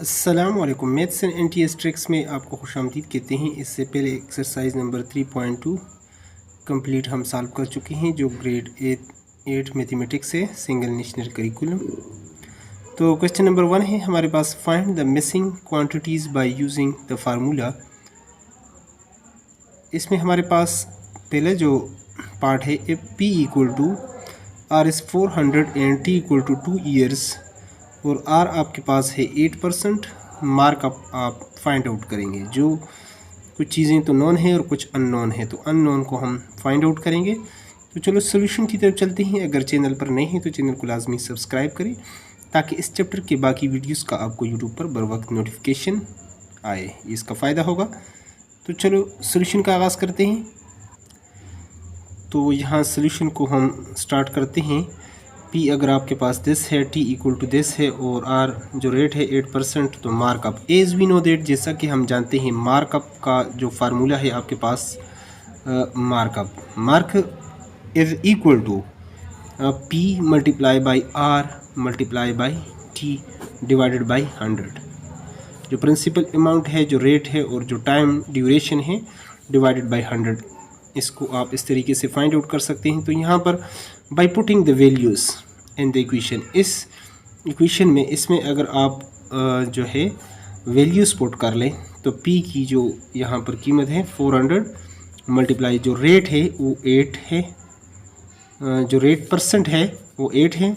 अस्सलाम वालेकुम। Maths and NTS tricks में आपको खुशामदीद कहते हैं। इससे पहले एक्सरसाइज नंबर 3.2 कंप्लीट हम सॉल्व कर चुके हैं, जो ग्रेड 8 मैथमेटिक्स है, सिंगल नेशनल करिकुलम। तो क्वेश्चन नंबर 1 है हमारे पास, find the missing quantities by using the formula. इसमें हमारे पास पहले जो पार्ट है, a P equal to R is 400 and T equal to 2 years, और आर आपके पास है 8%। मार्कअप आप फाइंड आउट करेंगे। जो कुछ चीज़ें तो नॉन है और कुछ अननोन है, तो अननोन को हम फाइंड आउट करेंगे। तो चलो सोल्यूशन की तरफ चलते हैं। अगर चैनल पर नए हैं तो चैनल को लाजमी सब्सक्राइब करें, ताकि इस चैप्टर के बाकी वीडियोस का आपको यूट्यूब पर बर वक्त नोटिफिकेशन आए, इसका फ़ायदा होगा। तो चलो सोल्यूशन का आगाज़ करते हैं। तो यहाँ सोल्यूशन को हम स्टार्ट करते हैं। पी अगर आपके पास दिस है, टी इक्वल टू दिस है, और आर जो रेट है 8%। तो markup as we know that, जैसा कि हम जानते हैं मार्कअप का जो फार्मूला है आपके पास, mark is equal to P multiply by R multiply by T divided by 100। जो प्रिंसिपल अमाउंट है, जो रेट है, और जो टाइम ड्यूरेशन है, डिवाइडेड बाई 100। इसको आप इस तरीके से फाइंड आउट कर सकते हैं। तो यहाँ पर by putting the values in the equation, इस इक्वेशन में इसमें अगर आप जो है वैल्यूज़ पुट कर लें, तो p की जो यहाँ पर कीमत है 400 मल्टीप्लाई जो रेट है वो 8 है, जो रेट परसेंट है वो 8 है,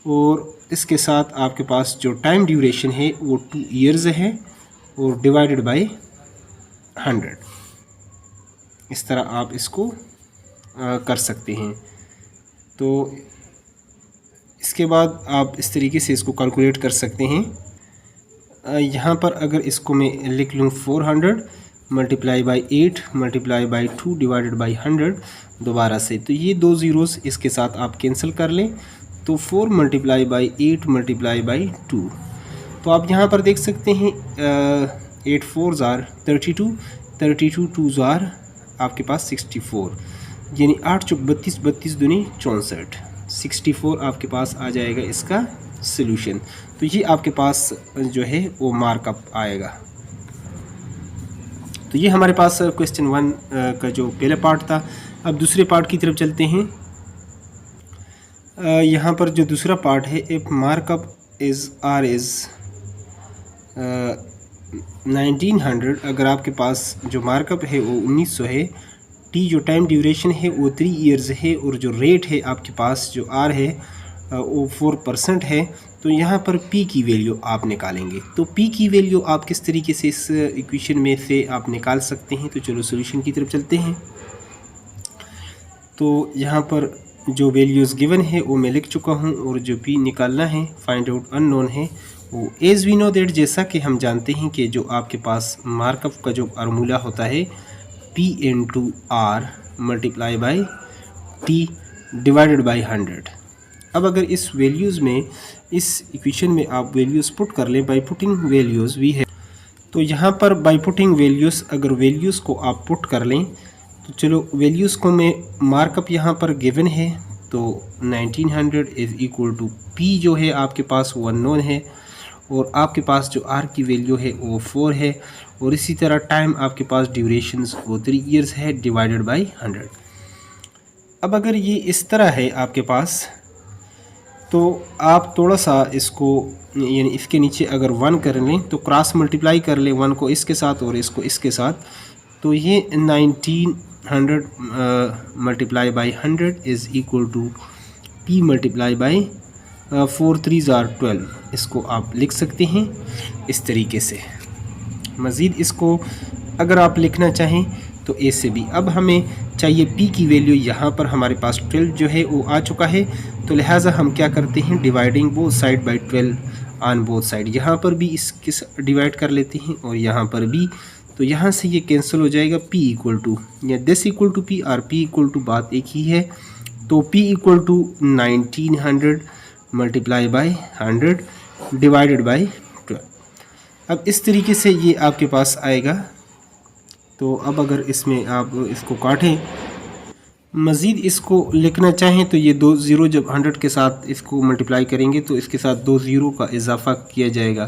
और इसके साथ आपके पास जो टाइम ड्यूरेशन है वो 2 ईयर्स है, और डिवाइडेड बाई 100। इस तरह आप इसको कर सकते हैं। तो इसके बाद आप इस तरीके से इसको कैलकुलेट कर सकते हैं। यहाँ पर अगर इसको मैं लिख लूँ 400 multiply by 8 multiply by 2 divided by 100 दोबारा से, तो ये दो ज़ीरोज़ इसके साथ आप कैंसिल कर लें। तो 4 मल्टीप्लाई बाई 8 मल्टीप्लाई बाई 2, तो आप यहाँ पर देख सकते हैं 8 4 ज़ार 32, 32 2 ज़ार आपके पास 64, यानी 8 चौक 32, 32 दूनी 64, 64 आपके पास आ जाएगा इसका सॉल्यूशन। तो ये आपके पास जो है वो मार्कअप आएगा। तो ये हमारे पास क्वेश्चन 1 का जो पहला पार्ट था। अब दूसरे पार्ट की तरफ चलते हैं। यहाँ पर जो दूसरा पार्ट है, if markup is R is 1900, अगर आपके पास जो मार्कअप है वो 1900 है, टी जो टाइम ड्यूरेशन है वो 3 ईयर्स है, और जो रेट है आपके पास जो आर है वो 4% है, तो यहाँ पर पी की वैल्यू आप निकालेंगे। तो पी की वैल्यू आप किस तरीके से इस इक्वेशन में से आप निकाल सकते हैं। तो चलो सॉल्यूशन की तरफ चलते हैं। तो यहाँ पर जो वैल्यूज़ गिवन है वो मैं लिख चुका हूँ, और जो पी निकालना है, फाइंड आउट अननोन है, वो एज वी नो दैट, जैसा कि हम जानते हैं कि जो आपके पास मार्कअप का जो फार्मूला होता है P into R multiply by T divided by 100। अब अगर इस वैल्यूज़ में, इस इक्वेशन में आप वैल्यूज़ पुट कर लें बाई पुटिंग वैल्यूज़ वी है, तो यहाँ पर बाई पुटिंग वैल्यूज़, अगर वैल्यूज़ को आप पुट कर लें, तो चलो वैल्यूज़ को मैं, मार्कअप यहाँ पर गिवन है, तो 1900 इज़ इक्वल टू पी जो है आपके पास वो अननोन है, और आपके पास जो आर की वैल्यू है वो 4 है, और इसी तरह टाइम आपके पास ड्यूरेशंस वो 3 ईयर्स है, डिवाइडेड बाई 100। अब अगर ये इस तरह है आपके पास, तो आप थोड़ा सा इसको, यानी इसके नीचे अगर 1 कर लें, तो क्रॉस मल्टीप्लाई कर लें 1 को इसके साथ और इसको इसके साथ, तो ये 1900 multiply by 100 is equal to P multiply by 4 3 ज़ार 12। इसको आप लिख सकते हैं इस तरीके से। मज़ीद इसको अगर आप लिखना चाहें तो ए से बी। अब हमें चाहिए पी की वैल्यू, यहाँ पर हमारे पास 12 जो है वो आ चुका है, तो लिहाजा हम क्या करते हैं, dividing both side by 12 on both side. यहाँ पर भी इसके डिवाइड कर लेते हैं, और यहाँ पर भी, तो यहाँ से ये कैंसिल हो जाएगा। p इक्वल टू, या दिस इक्वल टू पी और p इक्वल टू बात एक ही है, तो p equal to 1900 multiply by 100 divided by 12। अब इस तरीके से ये आपके पास आएगा। तो अब अगर इसमें आप इसको काटें, मज़ीद इसको लिखना चाहें, तो ये 2 ज़ीरो जब 100 के साथ इसको मल्टीप्लाई करेंगे, तो इसके साथ 2 ज़ीरो का इजाफ़ा किया जाएगा।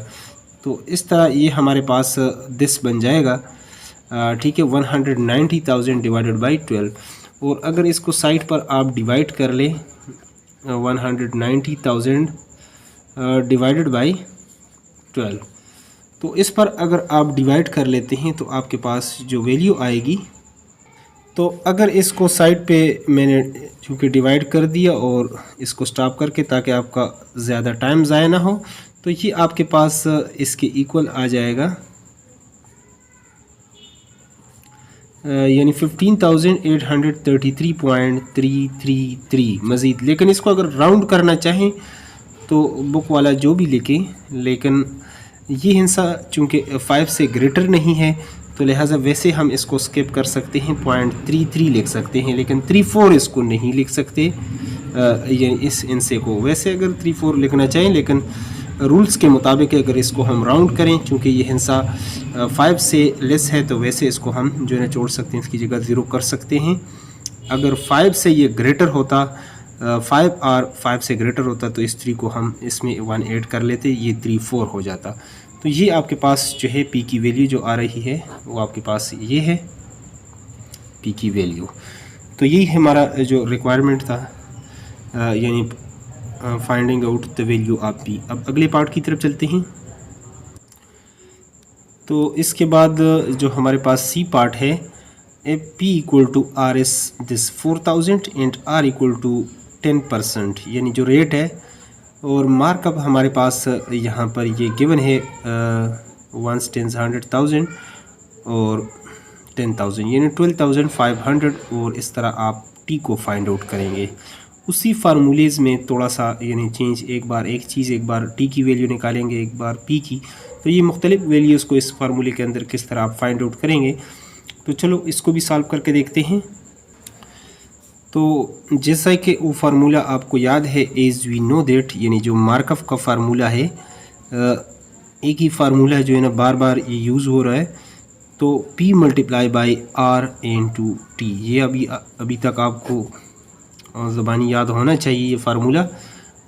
तो इस तरह ये हमारे पास दिस बन जाएगा, ठीक है, 190,000 डिवाइडेड बाई 12। और अगर इसको साइड पर आप डिवाइड कर लें 190,000 डिवाइडेड बाई 12, तो इस पर अगर आप डिवाइड कर लेते हैं तो आपके पास जो वैल्यू आएगी, तो अगर इसको साइड पे मैंने चूँकि डिवाइड कर दिया और इसको स्टॉप करके ताकि आपका ज़्यादा टाइम ज़ाया ना हो, तो ये आपके पास इसके इक्वल आ जाएगा, यानी 15,833.333 मज़ीद। लेकिन इसको अगर राउंड करना चाहें तो बुक वाला जो भी लिखे, लेकिन ये हिस्सा चूँकि 5 से ग्रेटर नहीं है तो लिहाजा वैसे हम इसको स्किप कर सकते हैं, 0.33 लिख सकते हैं, लेकिन 34 इसको नहीं लिख सकते, यानी इस हिस्से को। वैसे अगर 34 लिखना चाहें, लेकिन रूल्स के मुताबिक अगर इसको हम राउंड करें, चूँकि ये हिस्सा 5 से लेस है, तो वैसे इसको हम जो है ना छोड़ सकते हैं, इसकी जगह 0 कर सकते हैं। अगर 5 से ये ग्रेटर होता, 5 और 5 से ग्रेटर होता, तो इस 3 को हम इसमें 1 ऐड कर लेते, ये 34 हो जाता। तो ये आपके पास जो है पी की वैल्यू जो आ रही है वो आपके पास ये है पी की वैल्यू। तो यही हमारा जो रिक्वायरमेंट था, यानी finding out the value of P. अब अगले पार्ट की तरफ चलते हैं। तो इसके बाद जो हमारे पास सी पार्ट है, P equal to R S this 4000 and R equal to 10%, यानी जो रेट है। और मार्कअप हमारे पास यहाँ पर ये गिवन है 1 10 100,000 और 10,000, यानी 12,500। और इस तरह आप टी को फाइंड आउट करेंगे। उसी फार्मूलेज़ में थोड़ा सा यानी चेंज, एक बार टी की वैल्यू निकालेंगे, एक बार पी की। तो ये मुख्तलिफ वैल्यूज़ को इस फार्मूले के अंदर किस तरह आप फाइंड आउट करेंगे। तो चलो इसको भी सॉल्व करके देखते हैं। तो जैसा कि वो फार्मूला आपको याद है, एज वी नो दैट, यानी जो मार्कअप का फार्मूला है, एक ही फार्मूला जो है ना बार बार ये यूज़ हो रहा है। तो P multiply by R into T, ये अभी तक आपको ज़बानी याद होना चाहिए ये फार्मूला,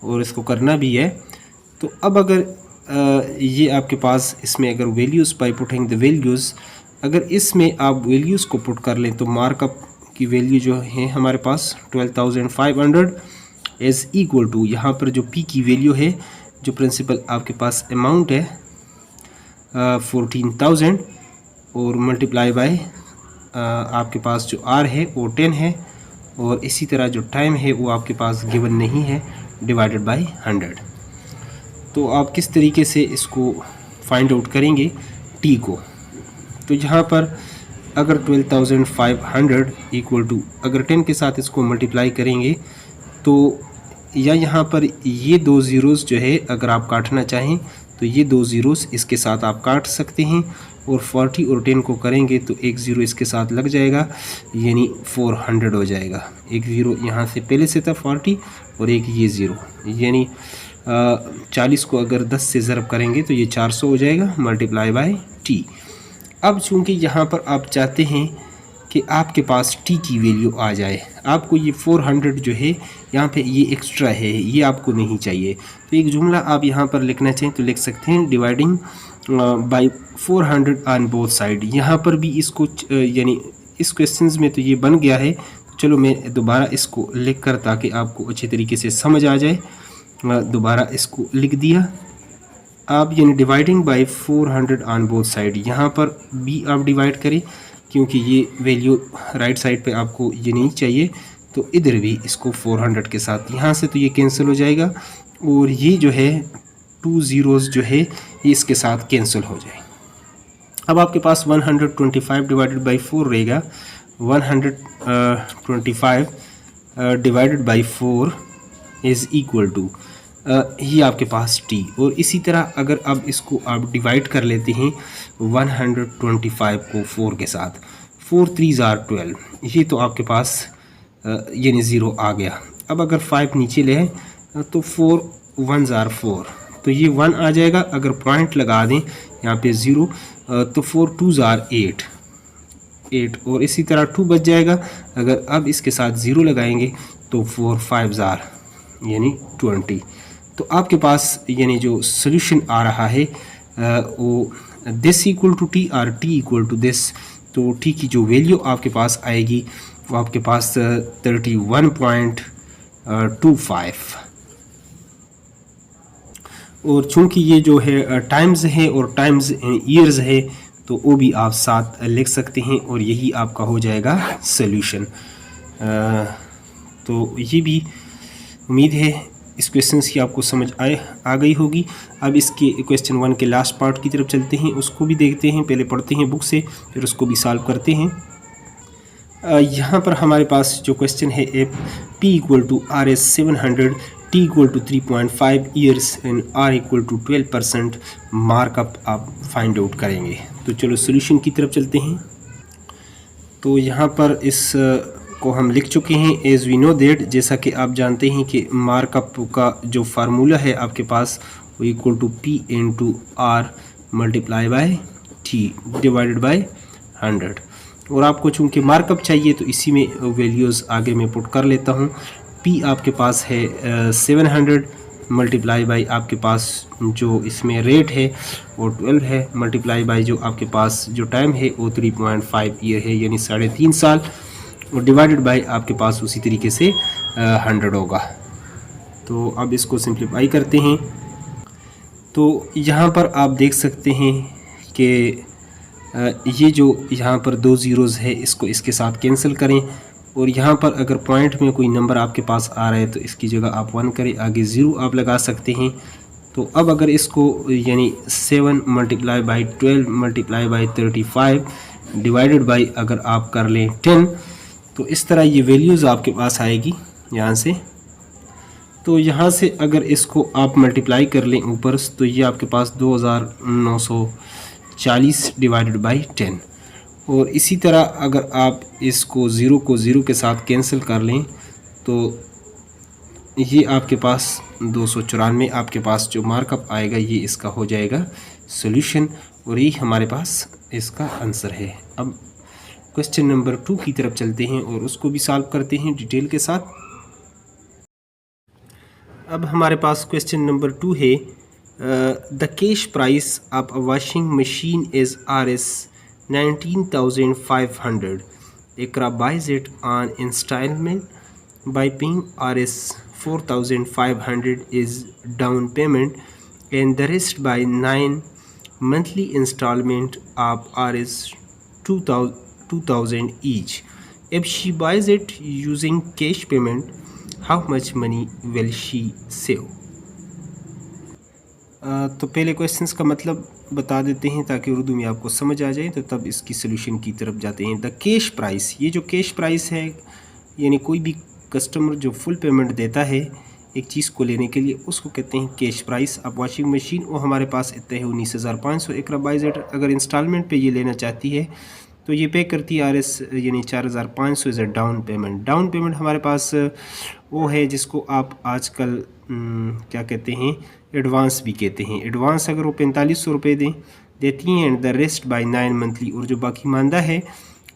और इसको करना भी है। तो अब अगर ये आपके पास इसमें अगर values by putting the values, अगर इसमें आप वैल्यूज़ को पुट कर लें तो मार्कअप की वैल्यू जो है हमारे पास 12,500 इज़ इक्वल टू, यहाँ पर जो पी की वैल्यू है, जो प्रिंसिपल आपके पास अमाउंट है 14,000 और मल्टीप्लाई बाय आपके पास जो आर है वो 10 है, और इसी तरह जो टाइम है वो आपके पास गिवन नहीं है, डिवाइडेड बाय 100। तो आप किस तरीके से इसको फाइंड आउट करेंगे टी को। तो यहाँ पर अगर 12,500 इक्वल टू, अगर 10 के साथ इसको मल्टीप्लाई करेंगे तो, या यहाँ पर ये 2 ज़ीरोज़ जो है अगर आप काटना चाहें तो ये 2 ज़ीरोज़ इसके साथ आप काट सकते हैं, और 40 और 10 को करेंगे तो एक ज़ीरो इसके साथ लग जाएगा, यानी 400 हो जाएगा। एक ज़ीरो यहाँ से पहले से था 40 और एक ये ज़ीरो, यानी 40 को अगर 10 से ज़रब करेंगे तो ये 400 हो जाएगा, मल्टीप्लाई बाय टी। अब चूँकि यहाँ पर आप चाहते हैं कि आपके पास टी की वैल्यू आ जाए, आपको ये 400 जो है यहाँ पे ये एक्स्ट्रा है, ये आपको नहीं चाहिए। तो एक जुमला आप यहाँ पर लिखना चाहें तो लिख सकते हैं, dividing by 400 on both side. यहाँ पर भी इसको यानी इस क्वेश्चंस में तो ये बन गया है। चलो मैं दोबारा इसको लिख कर, ताकि आपको अच्छे तरीके से समझ आ जाए, दोबारा इसको लिख दिया आप, यानी dividing by 400 on both side. यहाँ पर भी आप डिवाइड करें, क्योंकि ये वैल्यू राइट साइड पे आपको ये नहीं चाहिए, तो इधर भी इसको 400 के साथ, यहाँ से तो ये कैंसिल हो जाएगा, और ये जो है 2 ज़ीरोज़ जो है ये इसके साथ कैंसिल हो जाए। अब आपके पास 125 डिवाइडेड बाई 4 रहेगा, 125 divided by 4 is equal to ये आपके पास टी। और इसी तरह अगर अब इसको आप डिवाइड कर लेते हैं 125 को 4 के साथ, 4 3 are 12, ये तो आपके पास यानी ज़ीरो आ गया। अब अगर 5 नीचे ले तो 4 1 are 4, तो ये 1 आ जाएगा। अगर पॉइंट लगा दें यहाँ पे 0, तो 4 2 are 8, और इसी तरह 2 बच जाएगा। अगर अब इसके साथ 0 लगाएंगे तो 4 5 are यानी 20। तो आपके पास यानी जो सोल्यूशन आ रहा है वो दिस इक्वल टू टी और टी इक्वल टू दिस, तो टी की जो वैल्यू आपके पास आएगी वो आपके पास 31.25। और चूंकि ये जो है टाइम्स है और टाइम्स ईयर्स है, तो वो भी आप साथ लिख सकते हैं और यही आपका हो जाएगा सॉल्यूशन। तो ये भी उम्मीद है इस क्वेश्चन की आपको समझ आ गई होगी। अब इसके क्वेश्चन 1 के लास्ट पार्ट की तरफ चलते हैं, उसको भी देखते हैं, पहले पढ़ते हैं बुक से फिर उसको भी सॉल्व करते हैं। यहाँ पर हमारे पास जो क्वेश्चन है P equal to RS 700, T equal to 3.5 years and R equal to 12% markup आप फाइंड आउट करेंगे। तो चलो सोल्यूशन की तरफ चलते हैं। तो यहाँ पर इस को हम लिख चुके हैं एज वी नो दैट, जैसा कि आप जानते हैं कि मार्कअप का जो फार्मूला है आपके पास वो equal to P into R multiply by T divided by 100। और आपको चूंकि मार्कअप चाहिए तो इसी में वैल्यूज़ आगे मैं पुट कर लेता हूँ। P आपके पास है 700 मल्टीप्लाई बाई आपके पास जो इसमें रेट है वो 12 है, मल्टीप्लाई बाई जो आपके पास जो टाइम है वो 3.5 ईयर है यानी 3.5 साल, और डिवाइडेड बाई आपके पास उसी तरीके से 100 होगा। तो अब इसको सिंप्लीफाई करते हैं। तो यहाँ पर आप देख सकते हैं कि ये जो यहाँ पर 2 ज़ीरोज़ है इसको इसके साथ कैंसिल करें, और यहाँ पर अगर पॉइंट में कोई नंबर आपके पास आ रहा है तो इसकी जगह आप 1 करें, आगे 0 आप लगा सकते हैं। तो अब अगर इसको यानी 7 multiply by 12 multiply by 35 divided by अगर आप कर लें 10, तो इस तरह ये वैल्यूज़ आपके पास आएगी यहाँ से। तो यहाँ से अगर इसको आप मल्टीप्लाई कर लें ऊपर, तो ये आपके पास 2940 डिवाइडेड बाई 10। और इसी तरह अगर आप इसको 0 को 0 के साथ कैंसिल कर लें तो ये आपके पास 294 आपके पास जो मार्कअप आएगा ये इसका हो जाएगा सॉल्यूशन, और ये हमारे पास इसका आंसर है। अब क्वेश्चन नंबर 2 की तरफ चलते हैं और उसको भी सॉल्व करते हैं डिटेल के साथ। अब हमारे पास क्वेश्चन नंबर 2 है the cash price of a washing machine is RS 19,500. Ikra buys it on installment by paying RS 4,500 is down payment and the rest by 9 monthly installment of RS 2,000 each. If she buys it using cash payment, how much money will she save? तो पहले questions का मतलब बता देते हैं ताकि उर्दू में आपको समझ आ जाए, तो तब इसकी सोल्यूशन की तरफ जाते हैं। द कैश प्राइस, ये जो कैश प्राइस है यानी कोई भी कस्टमर जो फुल पेमेंट देता है एक चीज़ को लेने के लिए उसको कहते हैं कैश प्राइस। अब वॉशिंग मशीन वो हमारे पास इतने है 19,500। एक बाइजेट अगर इंस्टॉलमेंट पे ये लेना चाहती है तो ये पे करती है RS यानी 4,500 as a down payment. Down payment हमारे पास वो है जिसको आप आजकल क्या कहते हैं एडवांस भी कहते हैं। एडवांस अगर वो 4500 रुपये देती हैं and the rest by 9 monthly, और जो बाकी मानदा है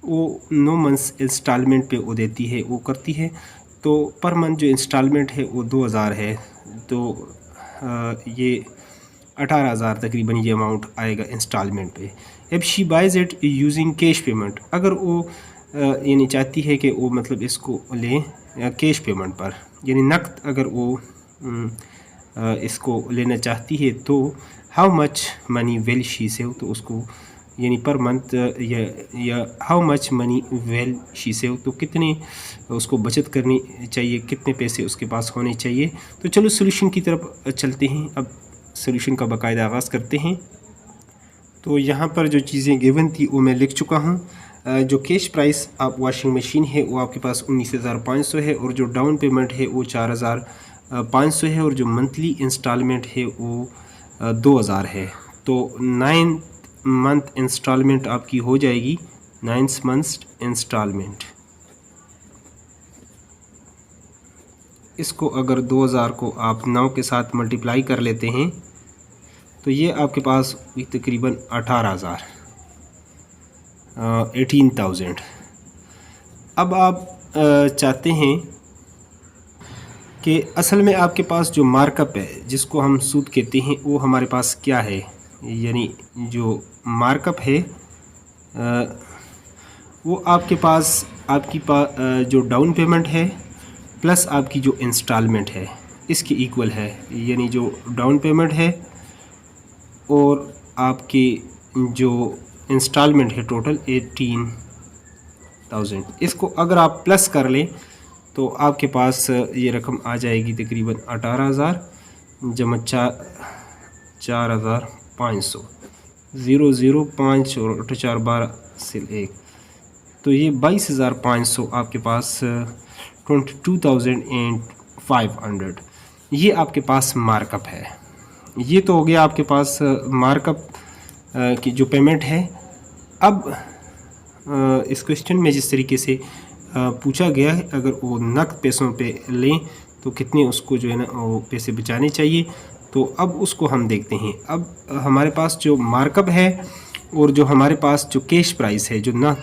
वो 9 मंथ्स इंस्टॉलमेंट पे वो देती है वो करती है। तो पर मंथ जो इंस्टॉलमेंट है वो 2000 है, तो ये 18,000 तकरीबन ये अमाउंट आएगा इंस्टॉलमेंट पे। अब she buys it using cash payment, अगर वो यानी चाहती है कि वो मतलब इसको लें कैश पेमेंट पर यानी नकद अगर वो इसको लेना चाहती है तो how much money will she save, तो उसको यानी पर मंथ या how much money will she save, तो कितने उसको बचत करनी चाहिए, कितने पैसे उसके पास होने चाहिए। तो चलो सोल्यूशन की तरफ चलते हैं। अब सोल्यूशन का बाकायदा आगाज़ करते हैं। तो यहाँ पर जो चीज़ें गिवन थी वो मैं लिख चुका हूँ। जो कैश प्राइस आप वॉशिंग मशीन है वो आपके पास 19,500 है, और जो डाउन पेमेंट है वो 4,500 है, और जो मंथली इंस्टॉलमेंट है वो 2,000 है। तो 9 मंथ इंस्टॉलमेंट आपकी हो जाएगी 9 मंथ्स इंस्टॉलमेंट। इसको अगर 2000 को आप 9 के साथ मल्टीप्लाई कर लेते हैं तो ये आपके पास तकरीबन 18,000। अब आप चाहते हैं कि असल में आपके पास जो मार्कअप है जिसको हम सूद कहते हैं वो हमारे पास क्या है, यानी जो मार्कअप है वो आपके पास जो डाउन पेमेंट है प्लस आपकी जो इंस्टॉलमेंट है इसके इक्वल है। यानी जो डाउन पेमेंट है और आपकी जो इंस्टॉलमेंट है टोटल 18,000, इसको अगर आप प्लस कर लें तो आपके पास ये रकम आ जाएगी तकरीबन 18,000 जमा 4,500, 005 और 8 4 12 से 1, तो ये 22,500 आपके पास 22,500 ये आपके पास मार्कअप है। ये तो हो गया आपके पास मार्कअप की जो पेमेंट है। अब इस क्वेश्चन में जिस तरीके से पूछा गया है, अगर वो नकद पैसों पे लें तो कितने उसको जो है ना वो पैसे बचाने चाहिए, तो अब उसको हम देखते हैं। अब हमारे पास जो मार्कअप है और जो हमारे पास जो कैश प्राइस है जो ना,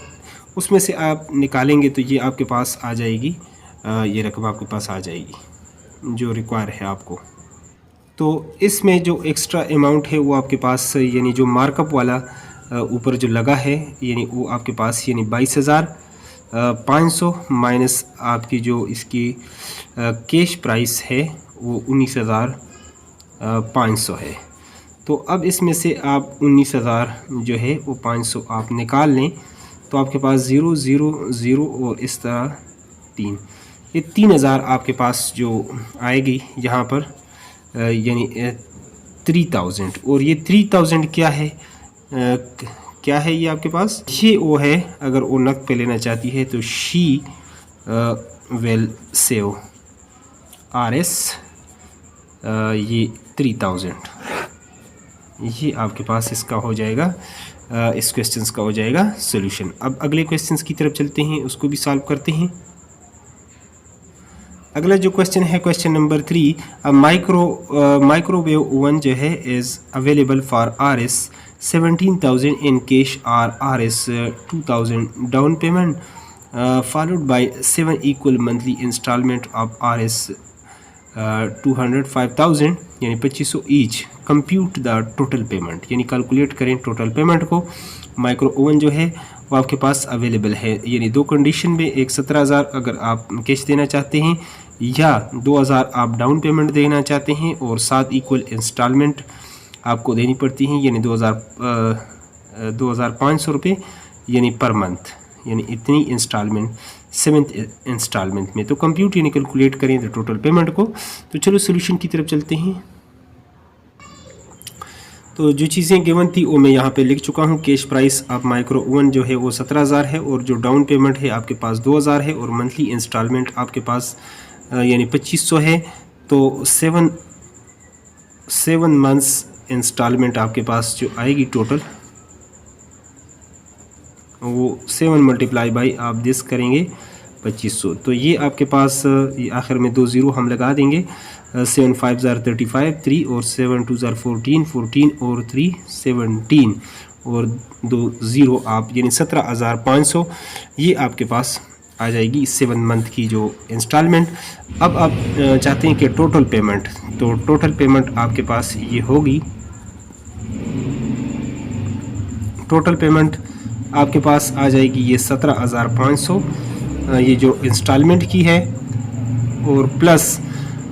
उसमें से आप निकालेंगे तो ये आपके पास आ जाएगी, ये रकम आपके पास आ जाएगी जो रिक्वायर है आपको। तो इसमें जो एक्स्ट्रा अमाउंट है वो आपके पास यानी जो मार्कअप वाला ऊपर जो लगा है यानी वो आपके पास यानी 22,500 माइनस आपकी जो इसकी कैश प्राइस है वो 19,500 है। तो अब इसमें से आप 19,000 जो है वो 500 आप निकाल लें तो आपके पास 0 0 0 और इस तरह 3, ये 3,000 आपके पास जो आएगी यहाँ पर यानी 3,000। और ये 3,000 क्या है ये आपके पास, ये वो है अगर वो नकद पे लेना चाहती है तो शी विल सेव RS ये 3,000, ये आपके पास इसका हो जाएगा, इस क्वेश्चंस का हो जाएगा सॉल्यूशन। अब अगले क्वेश्चंस की तरफ चलते हैं, उसको भी सॉल्व करते हैं। अगला जो क्वेश्चन है क्वेश्चन नंबर 3, माइक्रोवेव ओवन जो है is available for RS 17,000 in cash और RS 2,000 down payment followed by 7 equal monthly instalment of RS 205,000 यानी 2,500 each. Compute the total payment, यानी कैलकुलेट करें टोटल पेमेंट को। माइक्रो ओवन जो है वो आपके पास अवेलेबल है, यानी दो कंडीशन में, एक 17,000 अगर आप कैश देना चाहते हैं या 2,000 आप डाउन पेमेंट देना चाहते हैं और 7 इक्वल इंस्टॉलमेंट आपको देनी पड़ती हैं, यानी 2,500 रुपये यानी पर मंथ, यानी इतनी इंस्टॉलमेंट 7th इंस्टॉलमेंट में। तो कंप्यूट यानी कैलकुलेट करें द टोटल पेमेंट को। तो चलो सोल्यूशन की तरफ चलते हैं। तो जो चीज़ें गिवन थी वो मैं यहाँ पे लिख चुका हूँ। Cash price of micro oven जो है वो 17,000 है और जो डाउन पेमेंट है आपके पास 2,000 है और मंथली इंस्टॉलमेंट आपके पास यानी 2,500 है। तो 7 मंथ्स इंस्टॉलमेंट आपके पास जो आएगी टोटल वो 7 मल्टीप्लाई बाई आप दिस करेंगे 2,500। तो ये आपके पास ये आखिर में 2 ज़ीरो हम लगा देंगे, 7 5 35 3 और 7 2 14 14 और 3 17 और 2 ज़ीरो आप यानी 17,500 ये आपके पास आ जाएगी 7 मंथ की जो इंस्टॉलमेंट। अब आप चाहते हैं कि टोटल पेमेंट, तो टोटल पेमेंट आपके पास ये होगी, टोटल पेमेंट आपके पास आ जाएगी ये 17,500 ये जो इंस्टॉलमेंट की है और प्लस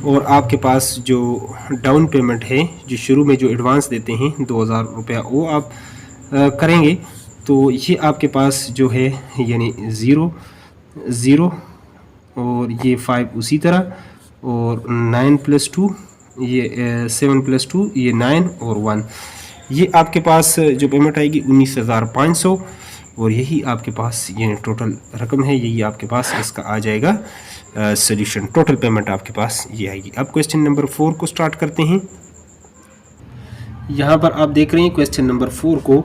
और आपके पास जो डाउन पेमेंट है जो शुरू में जो एडवांस देते हैं 2,000 रुपया वो आप करेंगे। तो ये आपके पास जो है यानी 0 0 और ये 5 उसी तरह और 9 + 2 ये 7 + 2 ये 9 और 1 ये आपके पास जो पेमेंट आएगी 19,500 और यही आपके पास ये टोटल रकम है, यही आपके पास इसका आ जाएगा सॉल्यूशन। टोटल पेमेंट आपके पास ये आएगी। अब क्वेश्चन नंबर 4 को स्टार्ट करते हैं। यहाँ पर आप देख रहे हैं क्वेश्चन नंबर 4 को,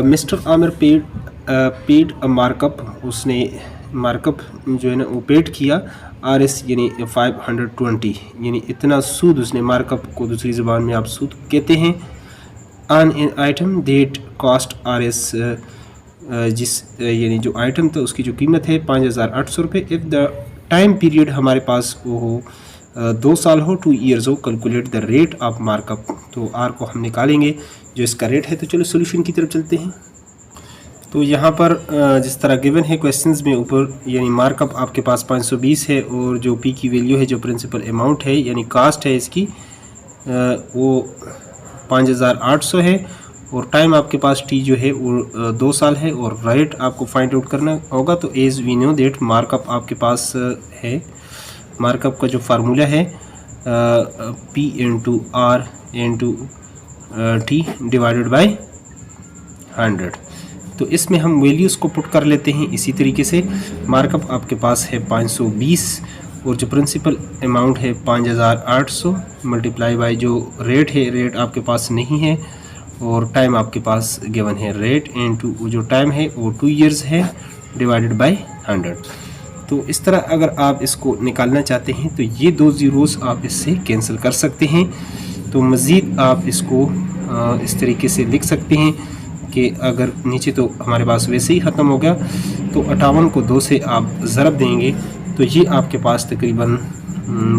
mister Aamir paid a markup, उसने मार्कअप जो है ना वो पेड किया RS यानी 520 यानी इतना सूद उसने, मार्कअप को दूसरी ज़बान में आप सूद कहते हैं, on an item that cost RS जिस यानी जो आइटम था उसकी जो कीमत है 5,800 रुपये। इफ़ द टाइम पीरियड हमारे पास वो हो 2 साल हो, 2 ईयर्स हो, calculate the rate of markup. तो R को हम निकालेंगे जो इसका रेट है। तो चलो सोल्यूशन की तरफ चलते हैं। तो यहाँ पर जिस तरह गिवन है क्वेश्चंस में ऊपर, यानी मार्कअप आपके पास 520 है और जो पी की वैल्यू है, जो प्रिंसिपल अमाउंट है यानी कास्ट है इसकी, वो 5800 है और टाइम आपके पास टी जो है वो 2 साल है और रेट आपको फाइंड आउट करना होगा। तो as we know that markup आपके पास है, मार्कअप का जो फार्मूला है P into R into T divided by 100। तो इसमें हम वैल्यूज़ को पुट कर लेते हैं इसी तरीके से। मार्कअप आपके पास है 520 और जो प्रिंसिपल अमाउंट है 5800 मल्टीप्लाई बाय जो रेट है, रेट आपके पास नहीं है और टाइम आपके पास गिवन है, रेट इनटू जो टाइम है वो 2 इयर्स है डिवाइडेड बाय 100। तो इस तरह अगर आप इसको निकालना चाहते हैं तो ये 2 ज़ीरोज़ आप इससे कैंसिल कर सकते हैं। तो मज़ीद आप इसको इस तरीके से लिख सकते हैं कि अगर नीचे तो हमारे पास वैसे ही ख़त्म हो गया, तो 58 को 2 से आप ज़रब देंगे तो ये आपके पास तकरीबन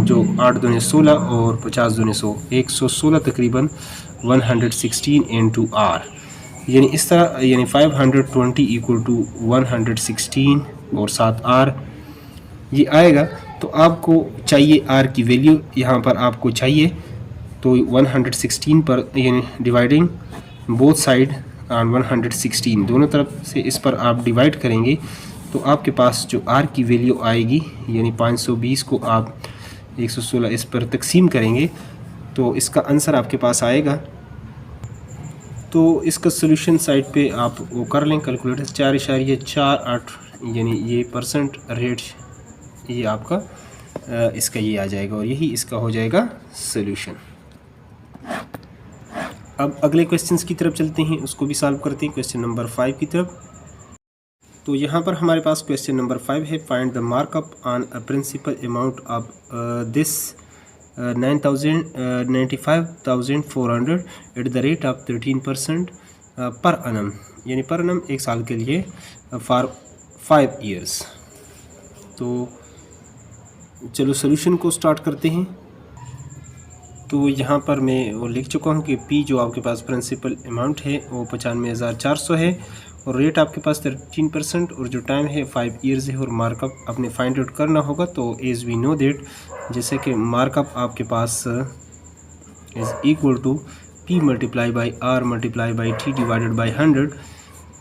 जो 8 दूने 16 और 50 दूने 100, 116 तकरीबन 116 इंटू आर, यानी इस तरह, यानी 520 इक्वल टू 116 और 7 आर ये आएगा। तो आपको चाहिए आर की वैल्यू यहाँ पर आपको चाहिए, तो 116 पर यानी डिवाइडिंग बोथ साइड ऑन 116, दोनों तरफ से इस पर आप डिवाइड करेंगे तो आपके पास जो आर की वैल्यू आएगी, यानी 520 को आप 116 इस पर तकसीम करेंगे तो इसका आंसर आपके पास आएगा। तो इसका सोल्यूशन साइड पे आप वो कर लें कैलकुलेटर, 4.48, यानी ये परसेंट रेट ये आपका इसका ये आ जाएगा और यही इसका हो जाएगा सोल्यूशन। अब अगले क्वेश्चंस की तरफ चलते हैं, उसको भी सॉल्व करते हैं, क्वेश्चन नंबर 5 की तरफ। तो यहाँ पर हमारे पास क्वेश्चन नंबर 5 है, find the markup on a principal amount of this 95,400 at the rate of 13% per annum, यानी पर annum 1 साल के लिए फॉर 5 ईयर्स। तो चलो सोल्यूशन को स्टार्ट करते हैं। तो यहाँ पर मैं वो लिख चुका हूँ कि पी जो आपके पास प्रिंसिपल अमाउंट है वो 95,400 है और रेट आपके पास 13% और जो टाइम है 5 ईयर्स है और मार्कअप अपने फाइंड आउट करना होगा। तो एज वी नो दैट, जैसे कि मार्कअप आपके पास is equal to P multiply by R multiply by T divided by 100।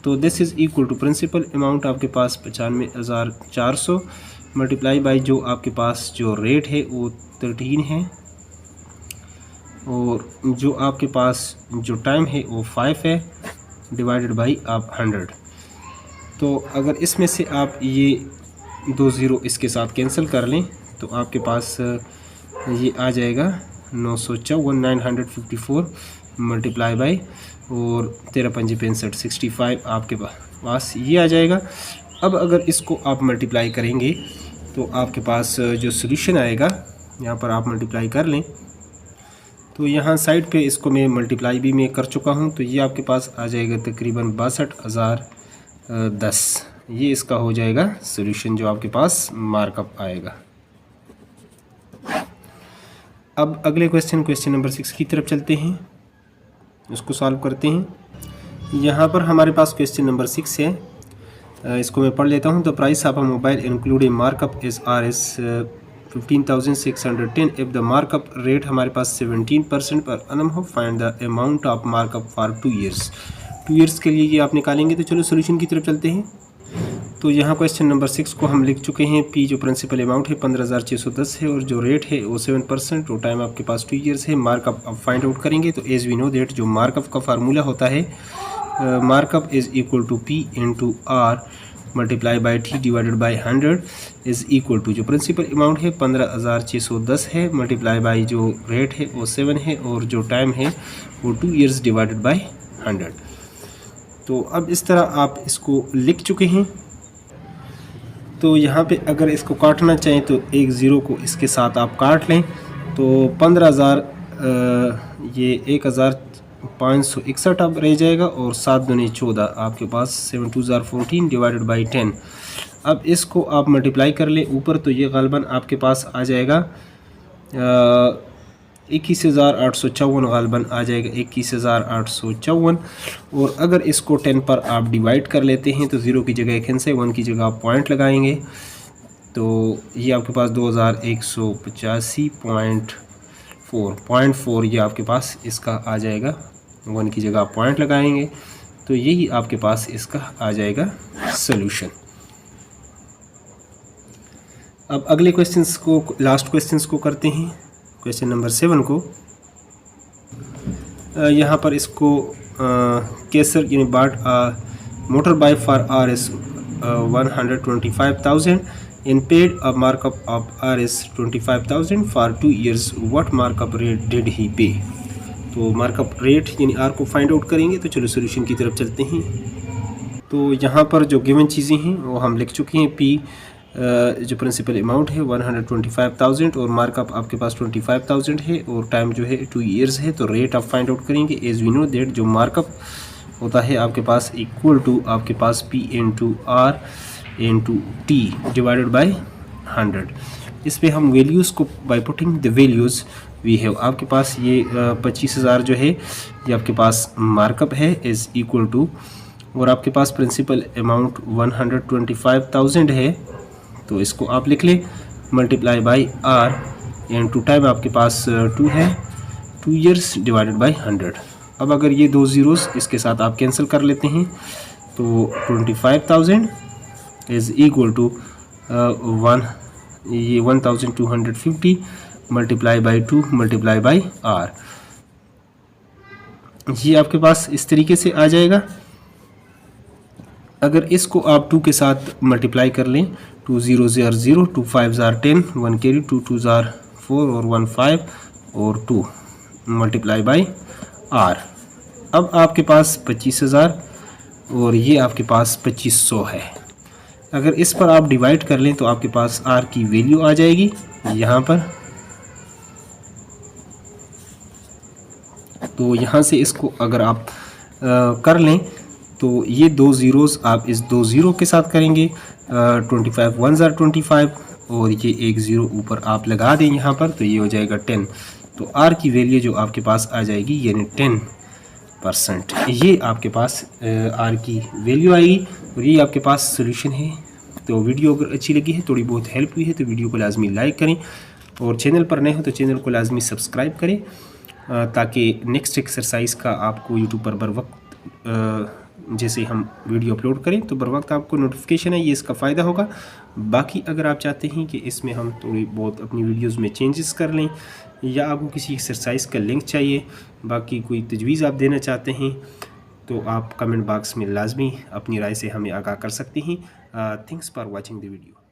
तो this is equal to principal amount आपके पास 95,400 मल्टीप्लाई बाई जो आपके पास जो रेट है वो 13 है और जो आपके पास जो टाइम है वो 5 है डिवाइडेड बाई आप 100। तो अगर इसमें से आप ये 2 ज़ीरो इसके साथ कैंसिल कर लें तो आपके पास ये आ जाएगा 954 मल्टीप्लाई बाई और 13×5 = 65 आपके पास ये आ जाएगा। अब अगर इसको आप मल्टीप्लाई करेंगे तो आपके पास जो सोल्यूशन आएगा, यहाँ पर आप मल्टीप्लाई कर लें तो यहाँ साइड पे इसको मैं मल्टीप्लाई भी मैं कर चुका हूँ, तो ये आपके पास आ जाएगा तकरीबन 62,010। ये इसका हो जाएगा सोल्यूशन जो आपके पास मार्कअप आएगा। अब अगले क्वेश्चन नंबर 6 की तरफ चलते हैं, उसको सॉल्व करते हैं। यहाँ पर हमारे पास क्वेश्चन नंबर 6 है, इसको मैं पढ़ लेता हूँ। The price of a mobile include A markup is RS 15,610 if the markup rate हमारे पास 17% पर annum हो, find the amount of markup for 2 years. 2 years के लिए ये आप निकालेंगे। तो चलो सोल्यूशन की तरफ चलते हैं। तो यहाँ क्वेश्चन नंबर 6 को हम लिख चुके हैं। पी जो प्रिंसिपल अमाउंट है 15,610 है और जो रेट है वो 7% और टाइम आपके पास 2 ईयर्स है। मार्कअप अब फाइंड आउट करेंगे। तो एज वी नो दैट जो मार्कअप का फार्मूला होता है, markup is equal to P into R multiply by T divided by 100 is equal to जो प्रिंसिपल अमाउंट है 15,610 है मल्टीप्लाई बाई जो रेट है वो 7 है और जो टाइम है वो 2 ईयर्स डिवाइडेड बाई 100। तो अब इस तरह आप इसको लिख चुके हैं। तो यहाँ पे अगर इसको काटना चाहें तो एक ज़ीरो को इसके साथ आप काट लें तो 15,000 ये 1,561 अब रह जाएगा और 7 दूनी 14 आपके पास 7 2 14 डिवाइडेड बाई 10। अब इसको आप मल्टीप्लाई कर लें ऊपर तो ये ग़ालिबन आपके पास आ जाएगा 21,854 गालबन आ जाएगा 21,854। और अगर इसको 10 पर आप डिवाइड कर लेते हैं तो 0 की जगह एक हिंसा है, 1 की जगह आप पॉइंट लगाएंगे तो ये आपके पास 2185.4 ये आपके पास इसका आ जाएगा। 1 की जगह आप पॉइंट लगाएंगे तो यही आपके पास इसका आ जाएगा सॉल्यूशन। अब अगले क्वेश्चंस को, लास्ट क्वेश्चंस को करते हैं। क्वेश्चन नंबर 7 को यहाँ पर इसको केसर यानी बाट motor bike for RS 125,000 in paid a markup of RS 25,000 for 2 years, what markup rate did he पे। तो मार्कअप रेट यानी R को फाइंड आउट करेंगे। तो चलो सोल्यूशन की तरफ चलते हैं। तो यहाँ पर जो गिवन चीज़ें हैं वो हम लिख चुके हैं। P जो प्रिंसिपल अमाउंट है 125,000 और मार्कअप आपके पास 25,000 है और टाइम जो है 2 years है। तो रेट आप फाइंड आउट करेंगे। एज वी नो दैट जो मार्कअप होता है आपके पास इक्वल टू आपके पास P into R into T divided by 100। इस पे हम वैल्यूज़ को by putting the values we have, आपके पास ये 25,000 जो है ये आपके पास मार्कअप है इज़ इक्वल टू, और आपके पास प्रिंसिपल अमाउंट 125,000 है। तो इसको आप लिख लें multiply by R and to time आपके पास 2 है, 2 years डिवाइडेड बाई 100। अब अगर ये 2 zeros इसके साथ आप कैंसिल कर लेते हैं तो 25,000 is equal to 1250 multiply by 2 multiply by R। ये आपके पास इस तरीके से आ जाएगा। अगर इसको आप 2 के साथ मल्टीप्लाई कर लें 2 0 0 0 2 5 10 1 कैरी 2 2 4 और 1 5 और 2 मल्टीप्लाई बाई R। अब आपके पास 25,000 और ये आपके पास 2500 है। अगर इस पर आप डिवाइड कर लें तो आपके पास R की वैल्यू आ जाएगी यहाँ पर। तो यहाँ से इसको अगर आप कर लें तो ये 2 zeros आप इस 2 0 के साथ करेंगे 25 1 25 और ये 1 0 ऊपर आप लगा दें यहाँ पर तो ये हो जाएगा 10। तो R की वैल्यू जो आपके पास आ जाएगी यानी 10%, ये आपके पास R की वैल्यू आएगी और ये आपके पास सोल्यूशन है। तो वीडियो अगर अच्छी लगी है, थोड़ी बहुत हेल्प हुई है तो वीडियो को लाजमी लाइक करें और चैनल पर नए हो तो चैनल को लाजमी सब्सक्राइब करें ताकि नेक्स्ट एक्सरसाइज का आपको यूट्यूब पर बर वक्त जैसे हम वीडियो अपलोड करें तो बर वक्त आपको नोटिफिकेशन है, ये इसका फ़ायदा होगा। बाकी अगर आप चाहते हैं कि इसमें हम थोड़ी बहुत अपनी वीडियोस में चेंजेस कर लें या आपको किसी एक्सरसाइज का लिंक चाहिए, बाकी कोई तजवीज़ आप देना चाहते हैं तो आप कमेंट बॉक्स में लाजमी अपनी राय से हमें आगाह कर सकते हैं। Thanks for watching the video.